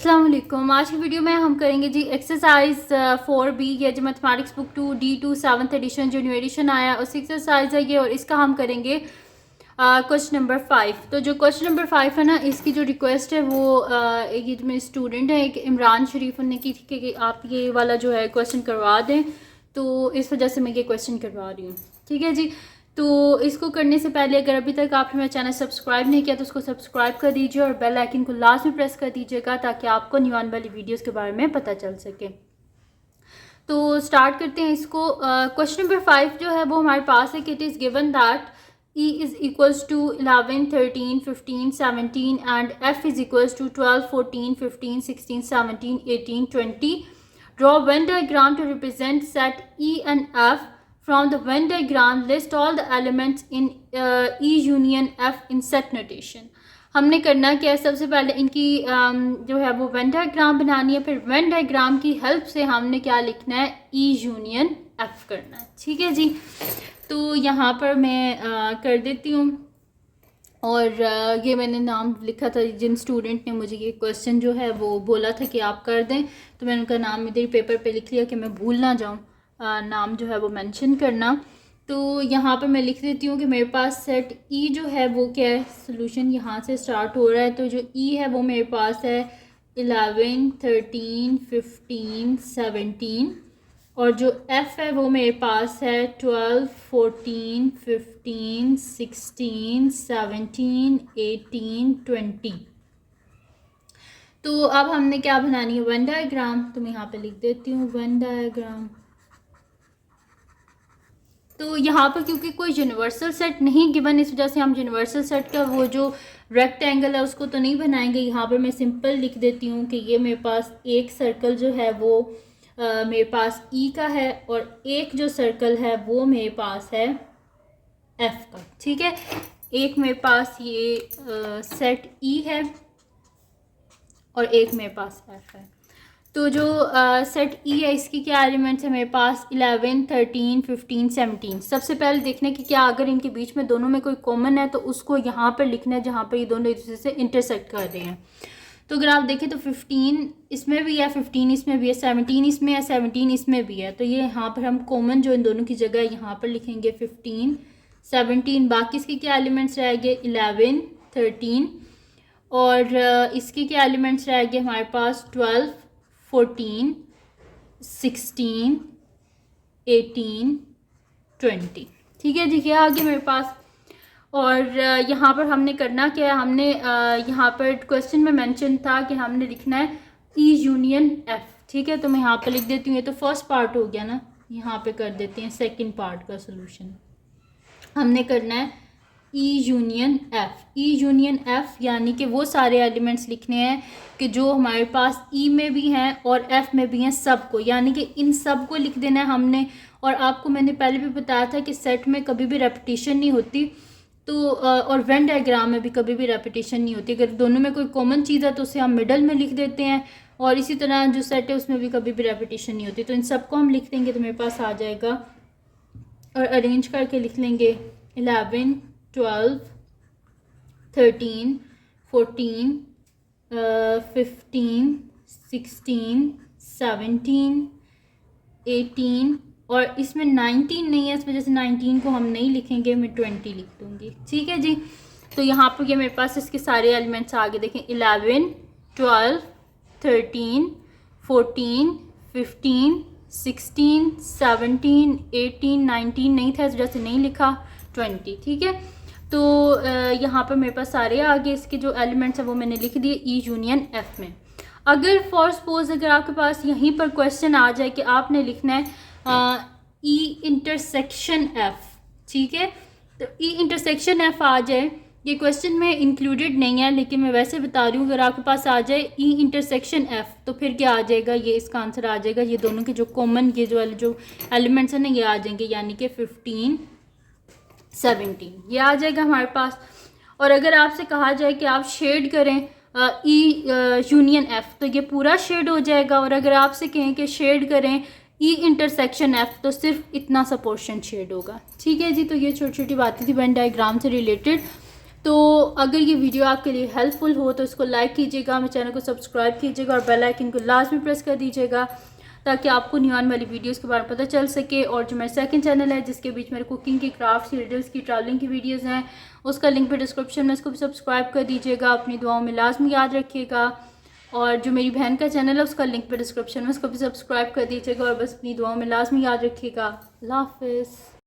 अस्सलाम वालेकुम। आज की वीडियो में हम करेंगे जी एक्सरसाइज 4B, ये जो mathematics book 2D2 7th edition जो न्यू एडिशन आया उस एक्सरसाइज है ये, और इसका हम करेंगे क्वेश्चन नंबर 5। तो जो क्वेश्चन नंबर 5 है ना, इसकी जो रिक्वेस्ट है वो ये जो मेरे स्टूडेंट है एक इमरान शरीफ, उन्होंने की थी कि आप ये वाला जो है क्वेश्चन करवा दें, तो इस वजह से मैं ये क्वेश्चन करवा रही हूँ। ठीक है जी। तो इसको करने से पहले अगर अभी तक आपने मेरा चैनल सब्सक्राइब नहीं किया तो उसको सब्सक्राइब कर दीजिए और बेल आइकन को लास्ट में प्रेस कर दीजिएगा ताकि आपको न्यू आने वाली वीडियोस के बारे में पता चल सके। तो स्टार्ट करते हैं इसको। क्वेश्चन नंबर 5 जो है वो हमारे पास है कि it is given that E is equals to 11, 13, 15, 17 and F is equals to 12, 14, 15, 16, 17, 18, 20. Draw Venn diagram to represent set E and F. From the Venn diagram, list all the elements in E union F in set notation. हमने करना क्या है, सबसे पहले इनकी जो है वो वेन डायग्राम बनानी है, फिर वेन डायग्राम की हेल्प से हमने क्या लिखना है, E यूनियन F करना है। ठीक है जी। तो यहाँ पर मैं कर देती हूँ, और ये मैंने नाम लिखा था जिन स्टूडेंट ने मुझे ये क्वेश्चन जो है वो बोला था कि आप कर दें, तो मैंने उनका नाम इधर पेपर पे लिख लिया कि मैं भूल ना जाऊँ नाम जो है वो मेंशन करना। तो यहाँ पर मैं लिख देती हूँ कि मेरे पास सेट ई जो है वो क्या है, सोल्यूशन यहाँ से स्टार्ट हो रहा है। तो जो ई है वो मेरे पास है 11, 13, 15, 17, और जो एफ़ है वो मेरे पास है 12, 14, 15, 16, 17, 18, 20। तो अब हमने क्या बनानी है, वेन डायग्राम। तो मैं यहाँ पे लिख देती हूँ वेन डायग्राम। तो यहाँ पर क्योंकि कोई यूनिवर्सल सेट नहीं गिवन, इस वजह से हम यूनिवर्सल सेट का वो जो रेक्टेंगल है उसको तो नहीं बनाएंगे। यहाँ पर मैं सिंपल लिख देती हूँ कि ये मेरे पास एक सर्कल जो है वो मेरे पास ई का है, और एक जो सर्कल है वो मेरे पास है एफ का। ठीक है, एक मेरे पास ये सेट ई है और एक मेरे पास एफ है। तो जो सेट ई है इसकी क्या एलिमेंट्स है मेरे पास, 11, 13, 15, 17। सबसे पहले देखने की क्या, अगर इनके बीच में दोनों में कोई कॉमन है तो उसको यहाँ पर लिखना है जहाँ पर ये दोनों एक दूसरे से इंटरसेक्ट कर रहे हैं। तो अगर आप देखें तो 15 इसमें भी है, 15 इसमें भी है, 17 इसमें है, 17 इसमें भी है। तो ये यहाँ पर हम कॉमन जो इन दोनों की जगह है यहाँ पर लिखेंगे 15, 17। बाकी इसके क्या एलिमेंट्स रह गए, 11, 13, और इसके क्या एलिमेंट्स रह गए हमारे पास 12, 14, 16, 18, 20। ठीक है जी, क्या आ गया मेरे पास। और यहाँ पर हमने करना क्या है, हमने यहाँ पर क्वेश्चन में मेंशन था कि हमने लिखना है ई यूनियन एफ। ठीक है, तो मैं यहाँ पर लिख देती हूँ, ये तो फर्स्ट पार्ट हो गया ना, यहाँ पे कर देते हैं सेकंड पार्ट का सोल्यूशन। हमने करना है E union F. E union F यानी कि वो सारे एलिमेंट्स लिखने हैं कि जो हमारे पास ई में भी हैं और एफ में भी हैं, सबको, यानी कि इन सब को लिख देना है हमने। और आपको मैंने पहले भी बताया था कि सेट में कभी भी रेपिटेशन नहीं होती, तो और वेन डायग्राम में भी कभी भी रेपिटेशन नहीं होती। अगर दोनों में कोई कॉमन चीज़ है तो उसे हम मिडल में लिख देते हैं, और इसी तरह जो सेट है उसमें भी कभी भी रेपिटेशन नहीं होती। तो इन सबको हम लिख देंगे तो मेरे पास आ जाएगा, और अरेंज करके लिख लेंगे 11, 12, 13, 14, 15, 16, 17, 18, और इसमें 19 नहीं है, इस वजह से 19 को हम नहीं लिखेंगे, मैं 20 लिख दूँगी। ठीक है जी। तो यहाँ पर ये मेरे पास इसके सारे एलिमेंट्स आगे देखें, 11, 12, 13, 14, 15, 16, 17, 18, 19 नहीं था, इस वजह से नहीं लिखा, 20। ठीक है, तो यहाँ पर मेरे पास सारे आगे इसके जो एलिमेंट्स हैं वो मैंने लिख दिए ई यूनियन एफ में। अगर फॉर सपोज अगर आपके पास यहीं पर क्वेश्चन आ जाए कि आपने लिखना है ई इंटरसेक्शन एफ, ठीक है, तो ई इंटरसेक्शन एफ आ जाए, ये क्वेश्चन में इंक्लूडेड नहीं है लेकिन मैं वैसे बता रही हूँ, अगर आपके पास आ जाए ई इंटरसेक्शन एफ तो फिर क्या आ जाएगा, ये इसका आंसर आ जाएगा, ये दोनों के जो कॉमन ये जो एलिमेंट्स हैं ना ये आ जाएंगे, यानी कि 15, 17 ये आ जाएगा हमारे पास। और अगर आपसे कहा जाए कि आप शेड करें ई यूनियन एफ तो ये पूरा शेड हो जाएगा, और अगर आपसे कहें कि शेड करें ई इंटरसेक्शन एफ तो सिर्फ इतना सा पोर्शन शेड होगा। ठीक है जी। तो ये छोटी छोटी बातें थी वेन डायग्राम से रिलेटेड। तो अगर ये वीडियो आपके लिए हेल्पफुल हो तो इसको लाइक कीजिएगा, मेरे चैनल को सब्सक्राइब कीजिएगा और बेल आइकन को लाजमी प्रेस कर दीजिएगा ताकि आपको न्यू आने वाली वीडियोस के बारे में पता चल सके। और जो मेरा सेकंड चैनल है जिसके बीच मेरे कुकिंग की, क्राफ्ट्स की, रिडल्स की, ट्रैवलिंग की वीडियोस हैं, उसका लिंक भी डिस्क्रिप्शन में, इसको भी सब्सक्राइब कर दीजिएगा। अपनी दुआओं में लाजमी याद रखिएगा। और जो मेरी बहन का चैनल है उसका लिंक भी डिस्क्रिप्शन में, उसको भी सब्सक्राइब कर दीजिएगा। और बस अपनी दुआओं में लाजमी याद रखिएगा। अल्लाह हाफिज़।